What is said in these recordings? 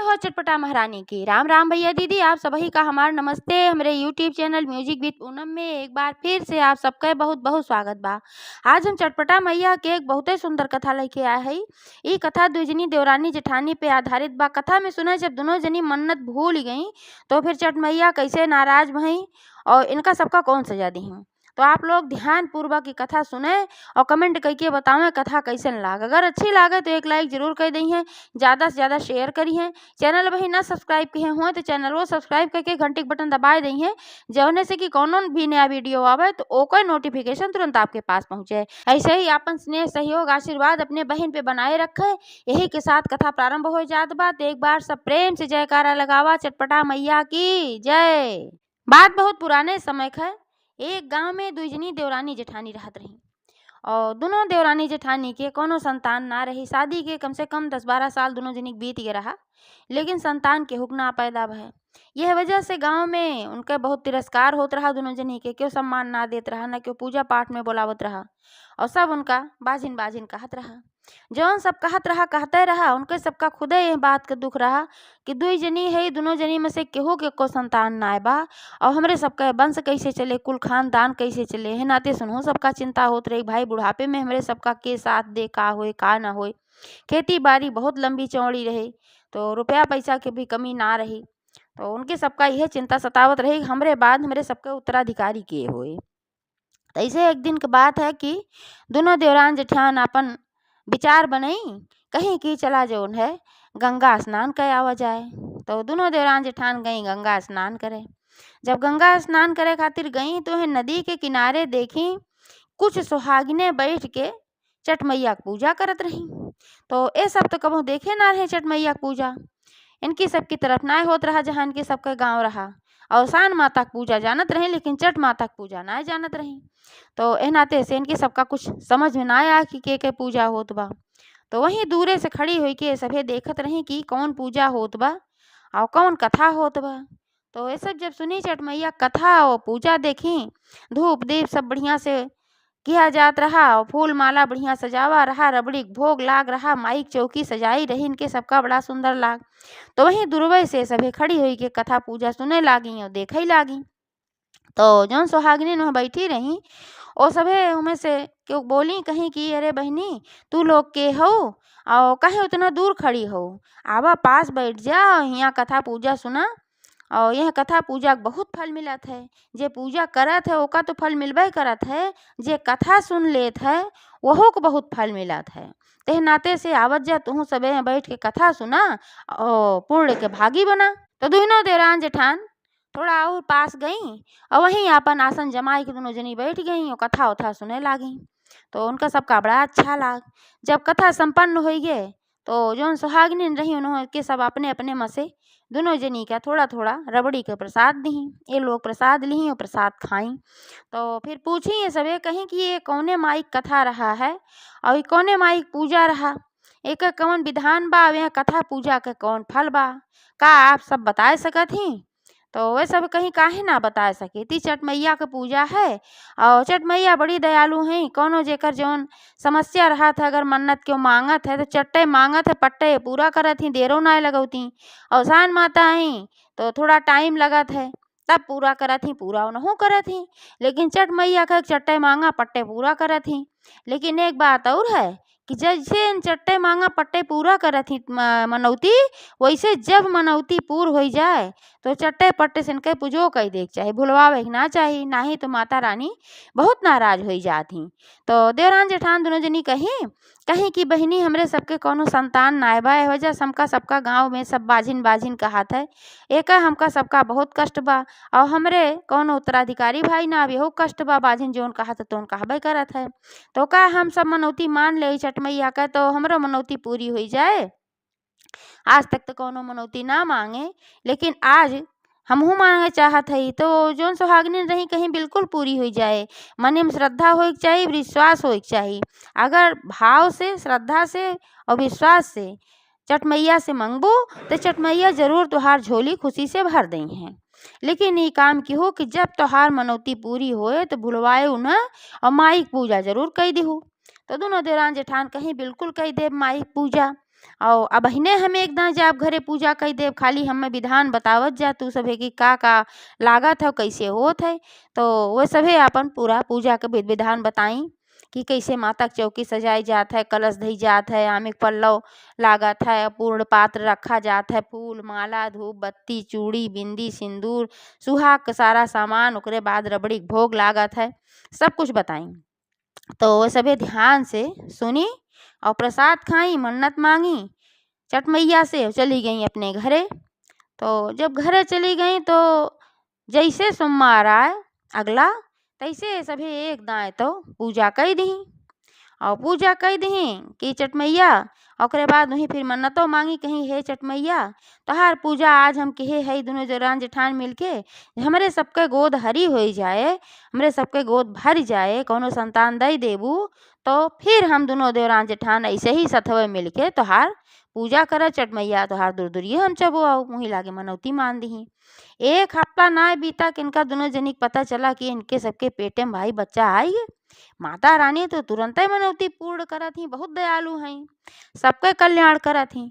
हो चटपटा महारानी की। राम राम भैया दीदी, आप सभी का हमार नमस्ते। हमारे YouTube channel music with Poonam में एक बार फिर से आप सबका बहुत बहुत स्वागत बा। आज हम चटपटा मैया के एक बहुते सुंदर कथा लेके आए हई। ई कथा दुजनी देवरानी जेठानी पे आधारित बा। कथा में सुने जब दोनों जनी मन्नत भूल गई तो फिर चट मैया कैसे नाराज भई और इनका सबका कौन सजा दी। तो आप लोग ध्यान पूर्वक की कथा सुने और कमेंट करके बतावें कथा कैसन लाग। अगर अच्छी लागे तो एक लाइक जरूर कर दी है, ज़्यादा से ज़्यादा शेयर करी है। चैनल वही ना सब्सक्राइब किए हुए तो चैनल को सब्सक्राइब करके घंटी के बटन दबाए दी है, जौने से कि कोनो भी नया वीडियो आवे तो ओकर नोटिफिकेशन तुरंत आपके पास पहुँचे। ऐसे ही अपन स्नेह सहयोग आशीर्वाद अपने बहन पे बनाए रखे। यही के साथ कथा प्रारंभ हो जात बा। तो एक बार सब प्रेम से जयकारा लगावा चटपटा मैया की जय। बात बहुत पुराने समय का है। एक गांव में दुजनी देवरानी जेठानी रहत रही और दोनों देवरानी जेठानी के कोनो संतान ना रही। शादी के कम से कम 10-12 साल दोनों जनी बीत गए रहा, लेकिन संतान के हुक ना पैदा भय। यह वजह से गांव में उनके बहुत तिरस्कार होत रहा। दोनों जनी के क्यों सम्मान ना देत रहा, न क्यों पूजा पाठ में बुलावत रहा और सब उनका बाजिन बाजिन कहत रहा। जौन सब कहत रहा कहते रहा, उनके सबका खुदे यह बात का दुख रहा कि दुई जनी है, दोनों जनी में से केहू के को संतान ना बा और हमरे सबका वंश कैसे चले, कुल खानदान कैसे चले है। नाते सुनो सबका चिंता होत रही, भाई बुढ़ापे में हमरे सबका के साथ दे का होए का ना होए। खेती बाड़ी बहुत लंबी चौड़ी रहे तो रुपया पैसा के भी कमी ना रही। तो उनके सबका यह चिंता सतावत रही हमरे बाद हमरे सबके उत्तराधिकारी के होए। तो ऐसे एक दिन की बात है कि दोनों देवरान जेठान अपन विचार बनई कहीं की चला जौन है गंगा स्नान कर आवा जाए। तो दोनों देवरान जेठान गई गंगा स्नान करे। जब गंगा स्नान करे खातिर गई तो है नदी के किनारे देखी कुछ सुहागिने बैठ के चट मैया की पूजा करत रही। तो ये सब तो कबो देखे ना रहे चट मैया की पूजा। इनकी सबकी तरफ ना होत रहा जहाँ इनके सबके गाँव रहा। और सान माता की पूजा जानत रही, लेकिन चट माता की पूजा ना जानत रही। तो ए नाते से इनके सबका कुछ समझ में ना आया कि के पूजा होत बा। तो वहीं दूरे से खड़ी हुई के सभे देखत रही कि कौन पूजा होत बा और कौन कथा होत बा। तो ये सब जब सुनी चट मैया कथा और पूजा देखी, धूप दीप सब बढ़िया से किया जात रहा और फूल माला बढ़िया सजावा रहा, रबड़ी भोग लाग रहा, माइक चौकी सजाई रही, इनके सबका बड़ा सुंदर लाग। तो वहीं दूरवे से सभे खड़ी हुई के कथा पूजा सुने लागी और देखे लागी। तो जौन सुहागिनी वहाँ बैठी रही और सभे उनमें से क्यों बोली कहीं कि अरे बहनी तू लोग के हो और कहे उतना दूर खड़ी हो, आवा पास बैठ जा यहाँ कथा पूजा सुना। और यह कथा पूजा के बहुत फल मिलत है। जे पूजा करत है ओका तो फल मिलबे करत है, जे कथा सुन लेत है वहो को बहुत फल मिलत है। ते नाते से आवत जा तू सबे में बैठ के कथा सुना और पुण्य के भागी बना। तो दोनों देवरान जेठान थोड़ा और पास गई और वहीं अपन आसन जमाई के दोनों जनी बैठ गई और कथा उथा सुने लागी। तो उनका सबका बड़ा अच्छा लाग। जब कथा संपन्न हो गए तो जौन सुहागिनी रही उन्होंने सब अपने अपने में से दोनों जनी का थोड़ा थोड़ा रबड़ी के प्रसाद दी। ये लोग प्रसाद ली और प्रसाद खाई। तो फिर पूछी ये सबे कहीं कि ये कौने माई कथा रहा है और ये कौने माई पूजा रहा, एक कौन विधान बा, यह कथा पूजा के कौन फल बा, का आप सब बता सकत ही। तो वे सब कहीं काहे ना बता सके। ती चट मैया के पूजा है और चट मैया बड़ी दयालु हैं। कोनो जेकर जौन समस्या रहा था अगर मन्नत क्यों मांगत है तो चट्टे मांगत है पट्टे पूरा करत ही, देरो ना लगौती। और सान माता ही तो थोड़ा टाइम लगत है तब पूरा करत ही, पूरा उनहु करत ही। लेकिन चट मैया का चट्टे मांगा पट्टे पूरा करत ही। लेकिन एक बात और है कि जैसे इन चट्टे मांगा पट्टे पूरा करत ही मनौती, वैसे जब मनौती पूर हो जाए तो चट्टे पट्टे से इनके पूजो कही देख चाहे, भुलवावे ना चाहिए, ना ही तो माता रानी बहुत नाराज हो जाती। तो देवरान जेठान दोनों जनी कहीं कि बहनी हमरे सबके कोनो संतान ना बा, वजह से हमका सबका गाँव में सब बाजिन बाजिन कहत है। एक हमका सबका बहुत कष्ट बा और हमरे कोनो उत्तराधिकारी भाई ना अब यहो कष्ट बा, बाजिन जोन कहत तो कहबे करत है। तो का हम सब मनौती मान ले चट मैया का तो हमरो मनौती पूरी हो जाए। आज तक तो कोनो मनौती ना मांगे, लेकिन आज हमहू मांगे चाहत है। तो जोन सुहागिनी रही कहीं बिल्कुल पूरी हो जाए। मन में श्रद्धा हो चाहिए, विश्वास हो चाहिए। अगर भाव से श्रद्धा से और विश्वास से चट मैया से मंगबो तो चट मैया जरूर तुहार झोली खुशी से भर दी हैं। लेकिन ये काम की हो कि जब तुहार मनौती पूरी होए तो भुलवाए न और माई पूजा जरूर कही दी हो। तो दोनों देवरान जेठान कहीं बिल्कुल कही दे माई पूजा। और अबहिने हम एकदम जाब घरे पूजा कई देव, खाली हमें विधान बतावत जा तू सभे कि का लागत है, कैसे होत है। तो वो सभे अपन पूरा पूजा के विधि विधान बताई कि कैसे माता के चौकी सजाई जात है, कलश धई जात है, आमे के पल्लव लागत है, पूर्ण पात्र रखा जात है, फूल माला धूप बत्ती चूड़ी बिंदी सिंदूर सुहाग का सारा सामान, ओकरे बाद रबड़ी के भोग लागत है, सब कुछ बताई। तो वो सभे ध्यान से सुनी और प्रसाद खाई, मन्नत मांगी छठ मैया से, चली गई अपने घरे। तो जब घरे चली गई तो जैसे सोमवार आए अगला, तैसे सभी एक दाएँ तो पूजा कई दी और पूजा कई दी कि छठ मैया। ओकरे बाद वहीं फिर मन्नतों मांगी कहीं, हे छठ मैया तोहार पूजा आज हम कहे है दोनों जरान जेठान मिलके हमरे सबके गोद हरी हो जाए, हमरे सबके गोद भर जाए, कोनो संतान दई देबू तो फिर हम दोनों देवरान जेठान ऐसे ही सथवे मिलके तोहार पूजा कर छठ मैया, तोहार दूर दूरिये हम चबो आओ मुही लागे मनौती मान दी। एक हफ्ता ना बीता कि इनका दोनों जनी के पता चला कि इनके सबके पेटे में भाई बच्चा आई है। माता रानी तो तुरंत ही मनौती पूर्ण करत ही, बहुत दयालु हैं, सबके कल्याण करत ही।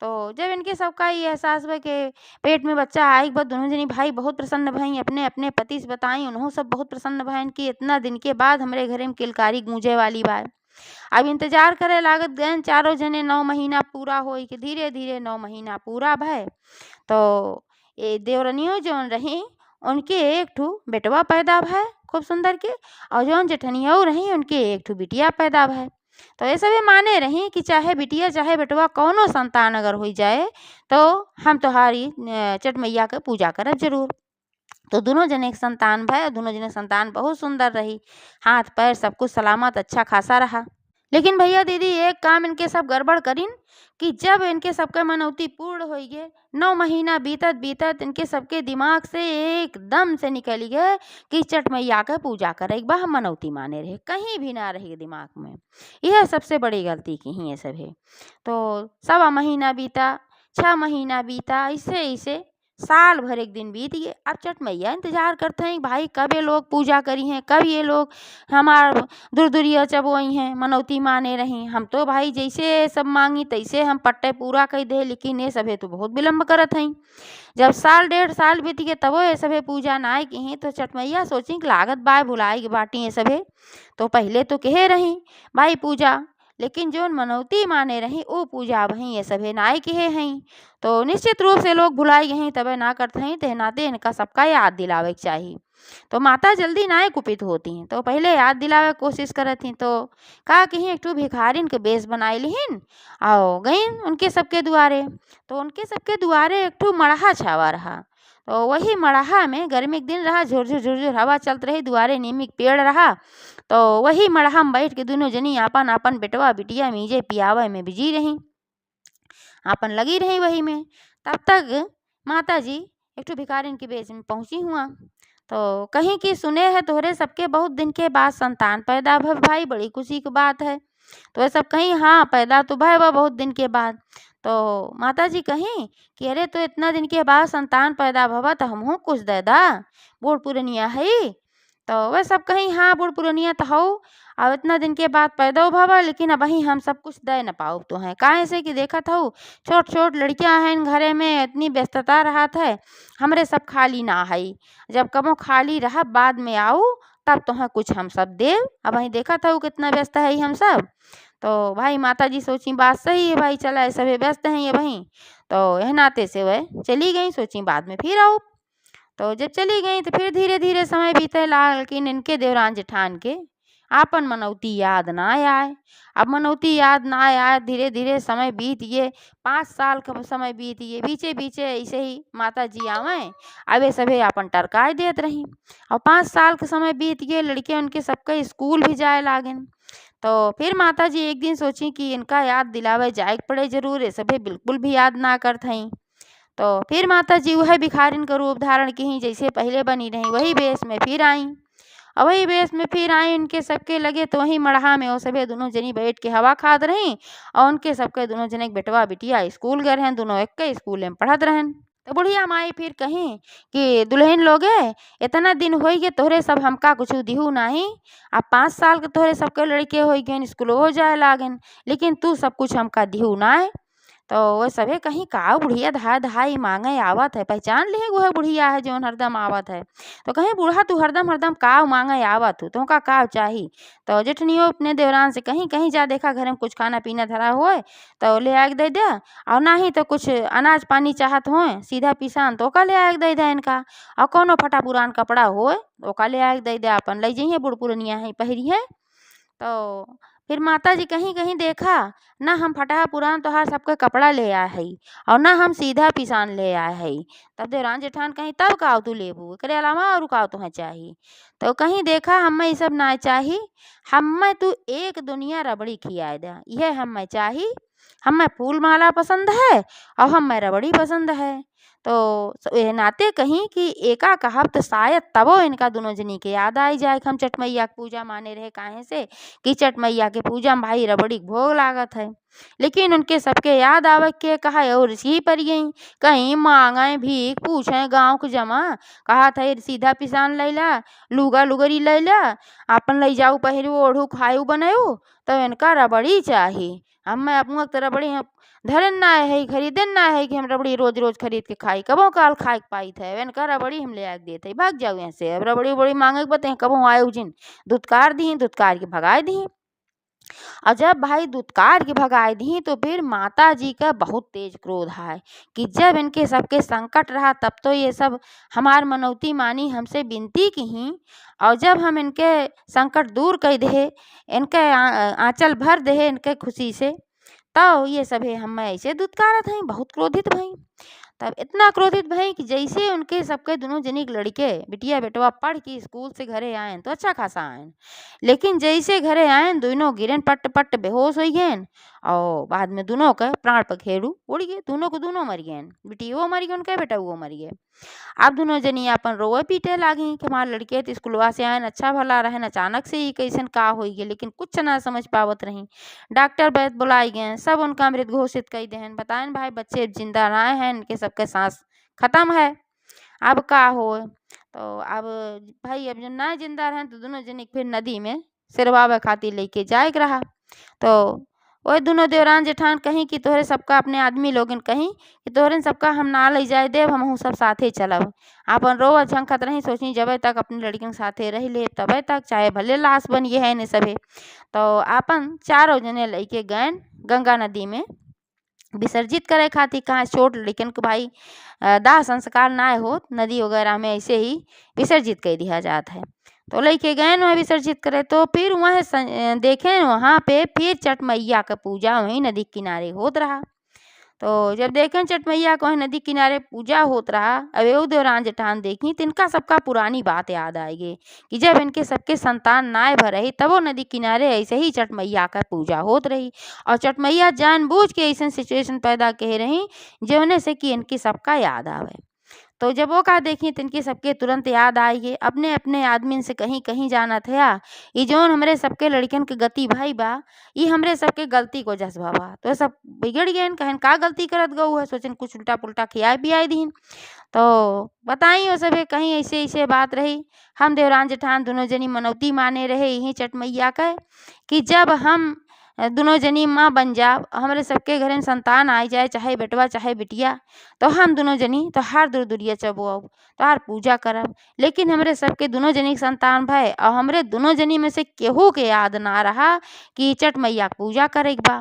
तो जब इनके सबका ये एहसास हुआ कि पेट में बच्चा आई, बस दोनों जनी भाई बहुत प्रसन्न भई, अपने अपने पति से बताई, उन्हों सब बहुत प्रसन्न भयन कि इतना दिन के बाद हमरे घरे में किलकारी गूंजे वाली बा। अब इंतजार करे लागत गए चारों जने, 9 महीना पूरा हो कि धीरे धीरे 9 महीना पूरा भय। तो ये देवरनियों जौन रही उनके एक ठू बेटवा पैदा भय खूब सुंदर के, और जौन जेठनिया रही उनके एक ठू बिटिया पैदा भय। तो ये सभी माने रही कि चाहे बिटिया चाहे बेटवा कौनो संतान अगर हो जाए तो हम तुम्हारी छठ मैया के पूजा करब जरूर। तो दोनों जने के संतान भय, दोनों जने संतान बहुत सुंदर रही, हाथ पैर सब कुछ सलामत अच्छा खासा रहा। लेकिन भैया दीदी एक काम इनके सब गड़बड़ करीन कि जब इनके सबके मनौती पूर्ण हो गए, 9 महीना बीतत बीतत इनके सबके दिमाग से एकदम से निकल गए कि छठ मैया के पूजा करे बा, हम मनौती माने रहे, कहीं भी ना रहे दिमाग में। यह सबसे बड़ी गलती की ही ये सब है। तो 1.25 महीना बीता, 6 महीना बीता, ऐसे ऐसे साल भर एक दिन बीत गए। अब छठ मैया इंतजार करते हैं भाई कब ये लोग पूजा करी हैं, कब ये लोग हमार दूर दूरिया चबोई हैं, मनौती माने रही। हम तो भाई जैसे सब मांगी तैसे हम पट्टे पूरा कर दे, लेकिन ये सभे तो बहुत विलम्ब करत हैं। जब साल 1.5 साल बीत गए तबो ये सभे पूजा नाय की हैं। तो छठ मैया सोची कि लागत बाय भुलाई के बाटी ये सभे, तो पहले तो कहे रही भाई पूजा, लेकिन जो मनौती माने रही वो पूजा वहीं ये सभे नाय कहे हैं। तो निश्चित रूप से लोग भुलाई गए तबे ना करते हैं, ते नाते इनका सबका याद दिलावे के चाहिए। तो माता जल्दी ना कुपित होती हैं, तो पहले याद दिलावे की कोशिश करत थी। तो का कहीं एक ठू भिखारिन के बेस बनाई लिहिन आओ गई उनके सबके दुआरे। तो उनके सबके दुआरे एक ठू मड़हा छावा रहा। तो वही मड़हा में गर्मी के दिन रहा, झुरझुर झुरझुर हवा चलत रही, दुआरे नीमी के पेड़ रहा। तो वही मड़हा में बैठ के दोनों जनी आपन आपन बेटवा बिटिया मीजे पियावे में बिजी रही, आपन लगी रही वही में। तब तक माता जी एक ठू भिखारिन के बेस में पहुंची हुआ। तो कहीं की सुने है तोहरे सबके बहुत दिन के बाद संतान पैदा भय भाई, बड़ी खुशी की बात है। तो ये सब कहीं हाँ पैदा तो भय बा बहुत दिन के बाद। तो माता जी कहीं कि अरे तो इतना दिन के बाद संतान पैदा भवा तो हमहू कुछ दे दा, बूढ़ पुरनिया है। तो वह सब कहीं हाँ बूढ़ पुरनिया तो हो, अब इतना दिन के बाद पैदा भवा, लेकिन अब वहीं हम सब कुछ दे न पाओ तो हैं काहे से कि देखा था छोट छोट लड़कियां हैं घरे में, इतनी व्यस्तता रहा है, हमरे सब खाली ना है, जब कबो खाली रहा बाद में आओ तब तो है कुछ हम सब देव। अब वहीं देखा था कितना व्यस्त है हम सब। तो भाई माता जी सोची बात सही है भाई, चला सभी व्यस्त हैं ये वहीं। तो यह नाते से वह चली गई, सोची बाद में फिर आओ। तो जब चली गई तो फिर धीरे धीरे समय बीते ला, लेकिन इनके देवरान जेठान के आपन मनौती याद ना आए। अब मनौती याद ना आए, धीरे धीरे समय बीत गए, 5 साल का समय बीत गए, बीचे बीचे ऐसे ही माता जी आवे अबे सभे आपन टरकाई देत रही। और 5 साल का समय बीत गए, लड़के उनके सबके स्कूल भी जाए लागन। तो फिर माता जी एक दिन सोची कि इनका याद दिलावे जाए पड़े जरूर, ये सभे बिल्कुल भी याद ना करत हई। तो फिर माता जी वह भिखारिन का रूप धारण की, जैसे पहले बनी रही वही बेस में फिर आई। और वही बेस में फिर आई, उनके सबके लगे तो वही मड़हा में वो सभी दोनों जनी बैठ के हवा खाद रही। और उनके सबके दोनों जने के बेटवा बिटिया स्कूल गए हैं, दोनों एक के स्कूल में पढ़त रहन। तो बुढ़िया माई फिर कहीं कि दुल्हन लोगे इतना दिन हो गए तोहरे सब हमका कुछ दिहू नहीं, अब 5 साल के तोहरे सबके लड़के हो गए स्कूल हो जाए लागन, लेकिन तू सब कुछ हमका दिहू ना है। तो वह सभे कहीं का बुढ़िया धाय धाय मांगे आवत है, पहचान लिए वो है बुढ़िया है जौन हरदम आवत है। तो कहीं बूढ़ा तू हरदम हरदम का मांगे आवत हो, तुमका का चाही। तो जेठनियो अपने देवरान से कहीं कहीं जा देखा घर में कुछ खाना पीना धरा होए तो ले आके दे दे, और ना ही तो कुछ अनाज पानी चाहत होए सीधा पिसान तो ओका ले आके दे दे इनका, और कोनो फटा पुरान कपड़ा होए तो ओका ले आके दे दे, अपन ले जइहे बूढ़ पुरनिया है पहिरी है। तो फिर माता जी कहीं कहीं देखा ना हम फटा पुरान तोहार सबके कपड़ा ले आए हई, और ना हम सीधा पिसान ले आए हई। तब देवरान जेठान कहीं तब का तू लेबू, एकरे अलावा और का तुम्हें चाही। तो कहीं देखा हमें ये सब ना चाही, हमें तू एक दुनिया रबड़ी खियाए दे, यह हमें चाही। हमें फूल माला पसंद है और हमें रबड़ी पसंद है। तो ये नाते कहीं कि एका कहब तो शायद तबो इनका दोनों जनी के याद आई जाए कि हम छठ मैया की पूजा माने रहे, काहे से कि छठ मैया के पूजा में भाई रबड़ी के भोग लागत है। लेकिन उनके सबके याद आवे के कहा और सी पर गई, कहीं मांगे भीख पूछे गाँव के जमा, कहा था सीधा पिसान लैला लुगा लुगरी लैला अपन ले जाऊ पहिरू ओढ़ू खायू बनायू, तो इनका रबड़ी चाहिए। हमें अपना तो रबड़ी धरन ना है खरीदन ना है कि हम रबड़ी रोज रोज खरीद के खाई, कबो काल खाए के पाई थे इनका रबड़ी हम ले आके देते भाग जाओ यहाँ से। अब रबड़ी बड़ी मांगे के बताए कबो आए जिन दुत्कार दी दुत्कार के भगाए दी। और जब भाई दुत्कार के भगाए दी तो फिर माता जी का बहुत तेज क्रोध है कि जब इनके सबके संकट रहा तब तो ये सब हमार मनौती मानी हमसे विनती की ही, और जब हम इनके संकट दूर कर दे इनके आंचल भर दे इनके खुशी से, तो ये सभी हम ऐसे दुत्कारत हैं बहुत क्रोधित भई। तब इतना क्रोधित भई कि जैसे उनके सबके दोनों जनी के लड़के बिटिया बेटवा पढ़ के स्कूल से घरे आए तो अच्छा खासा आए, लेकिन जैसे घरे आए दोनों गिरन पट पट बेहोश हो गए, और बाद में दोनों के प्राण पखेरु उड़ गए, दोनों को दोनों मर गए, बिटियो मर गए उनके बेटा वो मर गए। अब दोनों जनी अपन रोए पीटे लागी कि हमारे लड़के तो स्कूलवा से आए अच्छा भला रहे, अचानक से ही कैसन का हो गए, लेकिन कुछ ना समझ पावत रही। डॉक्टर वैद बुलाए गए, सब उनका मृत घोषित कर दें, बताएं भाई बच्चे जिंदा रहे हैं, इनके सबके सांस खत्म है, अब का हो। तो अब भाई अब जब ना जिंदा रहे तो दोनों जनी फिर नदी में सिरवावे खातिर लेके जाए के रहा। तो वही दोनों देवरान जेठान कहीं कि तोहरे सबका अपने आदमी लोगन कहीं कि तोहरे सबका हम ना ले जाए देव, हम सब साथे चलब। अपन रोवा झंखत रही सोची जब तक अपनी लड़कियों के साथे रह ले तब तक चाहे भले लाश बनिए है ने सभे। तो अपन चारों जने लेके गए गंगा नदी में विसर्जित करे खातिर, कहाँ छोट लड़कन के भाई दाह संस्कार ना हो नदी वगैरह में ऐसे ही विसर्जित कर दिया जाता है। तो लेके गए वहाँ विसर्जित करे, तो फिर वहाँ देखे वहाँ पे फिर छठ मैया का पूजा वहीं नदी किनारे होत रहा। तो जब देखें छठ मैया को नदी किनारे पूजा होत रहा, अब एगो देवरान जेठान देखी तो इनका सबका पुरानी बात याद आएगी कि जब इनके सबके संतान नाय भर रही तब वो नदी किनारे ऐसे ही छठ मैया का पूजा होत रही, और छठ मैया जानबूझ के ऐसे सिचुएशन पैदा कह रही जौने से कि इनकी सबका याद आवे। तो जब वो का देखी तो इनके सबके तुरंत याद आई है अपने अपने आदमी से कहीं कहीं जाना था, ये जौन हमरे सबके लड़कन के गति भाई बा ये हमरे सबके गलती को जज्बा बा, तो सब बिगड़ गए कहन का गलती करत गऊ है, सोचन कुछ उल्टा पुल्टा खियाए पियाए दीन। तो बताई वो सब कहीं ऐसे ऐसे बात रही। हम देवरान जेठान दोनों जनी मनौती माने रहे यही छठ मैया का कि जब हम दोनों जनी माँ बन जाओ हमारे सबके घर में संतान आ जाए चाहे बेटवा चाहे बिटिया, तो हम दोनों जनी तो हर दूर दूरिया चबो तो हर पूजा करब। लेकिन हमरे सबके दोनों जनी के संतान भय और हमरे दोनों जनी में से केहू के याद ना रहा कि छठ मैया पूजा करे बा,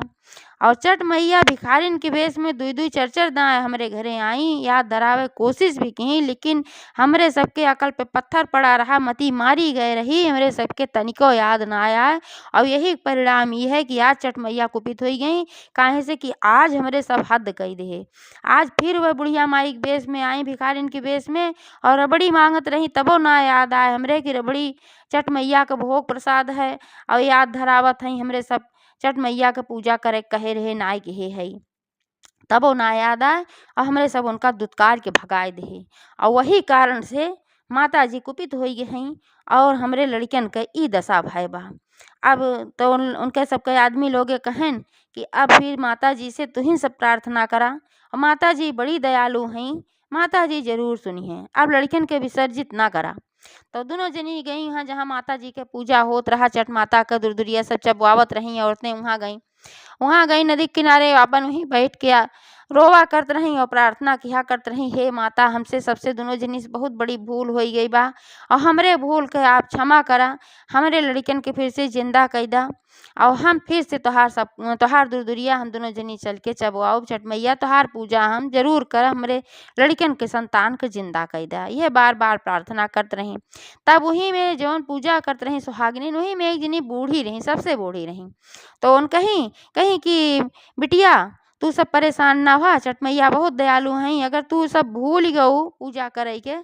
और छठ मैया भिखारिन के वेश में दुई दुई चर चर दाएँ हमरे घरे आई याद धरावे कोशिश भी की, लेकिन हमरे सबके अकल पे पत्थर पड़ा रहा, मती मारी गए रही, हमरे सबके तनिको याद ना आया। और यही परिणाम ये है कि आज छठ मैया कुपित हो गई, काहे से कि आज हमरे सब हद कई दे। आज फिर वह बुढ़िया माई के वेश में आई भिखारिन के वेश में और रबड़ी मांगत रही, तबो ना याद आए हमरे की रबड़ी छठ मैया का भोग प्रसाद है, और याद धरावत है हमरे सब छठ मैया के पूजा करे कहे रहे नाय के है, तब वो ना याद आए और हमरे सब उनका दुत्कार के भगाए दे। और वही कारण से माता जी कुपित हो गई हैं और हमरे लड़कन के ई दशा भय बा। अब तो उनके सबके आदमी लोग कहन कि अब फिर माता जी से तुहिन सब प्रार्थना करा, और माता जी बड़ी दयालु हैं, माता जी जरूर सुनिए, अब लड़कन के विसर्जित ना करा। तो दोनों जनी गई वहाँ जहाँ माता जी के पूजा होत रहा, छठ माता का दुरदुरिया सब चबवावत रही औरतें वहाँ गई। वहाँ गई नदी के किनारे अपन वहीं बैठ के रोवा करत रही और प्रार्थना किया करत रही, हे माता हमसे सबसे दोनों जनी से बहुत बड़ी भूल हो गई बा और हमरे भूल के आप क्षमा करा, हमरे लड़कन के फिर से जिंदा कर दा और हम फिर से तोहार दूर-दूरिया हम दोनों जनी चल के चबुआऊ छठ मैया तोहार पूजा हम जरूर करब, हमरे लड़कन के संतान के जिंदा कर दा। यह बार बार प्रार्थना करत रही। तब वहीं में जौन पूजा करत रही सुहागिनी वहीं में एक जनी बूढ़ी रही, सबसे बूढ़ी रही। तो उन कहीं कहीं कि बिटिया तू सब परेशान ना हुआ, छठ मैया बहुत दयालु हैं, अगर तू सब भूल गऊ पूजा करे के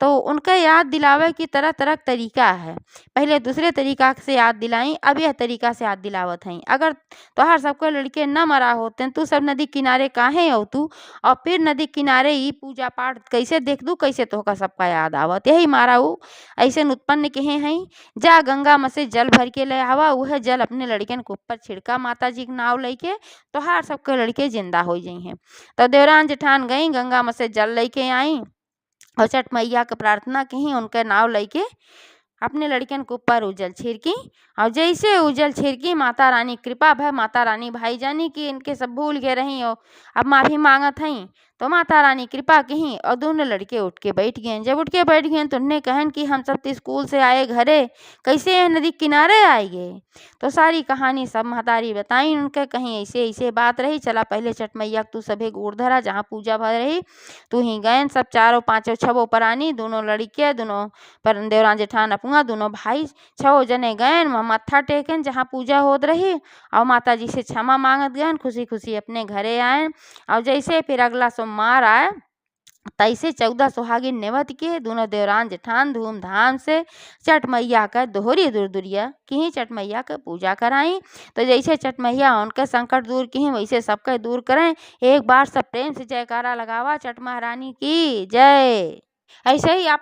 तो उनके याद दिलावे की तरह तरह तरीका है। पहले दूसरे तरीका से याद दिलाई, अब यह तरीका से याद दिलावत हैं। अगर तोहार सबके लड़के न मरा होते तू सब नदी किनारे काहे हो तू, और फिर नदी किनारे ही पूजा पाठ कैसे देख दू, कैसे तोहका सबका याद आवत। यही मारा ऊ ऐसे उत्पन्न कहे हैं। जा गंगा में से जल भर के ले आवा, वह जल अपने लड़कन के ऊपर छिड़का माता जी के नाव लेके, तोहार सबके लड़के जिंदा हो जाई हैं। तो देवरान जेठान गई गंगा में से जल लेके आई और छठ मैया के प्रार्थना की, उनके नाव लेके अपने लड़कन के ऊपर उजल छिड़की और जैसे उजल छिड़की माता रानी कृपा भय, माता रानी भाई जानी कि इनके सब भूल गए रही हो, अब माफी मांगत हई। तो माता रानी कृपा कही और दोनों लड़के उठ के बैठ गए। जब उठ के बैठ गए तो उन्हें कहन कि हम सब तो स्कूल से आए घरे, कैसे नदी किनारे आए गए। तो सारी कहानी सब महतारी बताई उनके, कहीं ऐसे ऐसे बात रही। चला पहले छठ मैया तू सभे गोड़ धरा जहाँ पूजा भर रही, तू ही गए सब चारों पांचों छबो प्राणी, दोनों लड़के दोनों पर देवरान जेठान अपुआ दोनों भाई छो जने गए मत्था टेकन जहाँ पूजा होत रही और माता जी से क्षमा मांगत गए, खुशी खुशी अपने घरे आए। और जैसे फिर अगला सोमवार आए तैसे 14 सुहागिन नेवत के दोनों देवरान जेठान धूमधाम से छठ मैया का दोहरी दूर-दूरिया की छठ मैया का पूजा कराई। तो जैसे छठ मैया उनके संकट दूर की वैसे सबका दूर करें। एक बार सब प्रेम से जयकारा लगावा, छठ महारानी की जय। ऐसे ही आप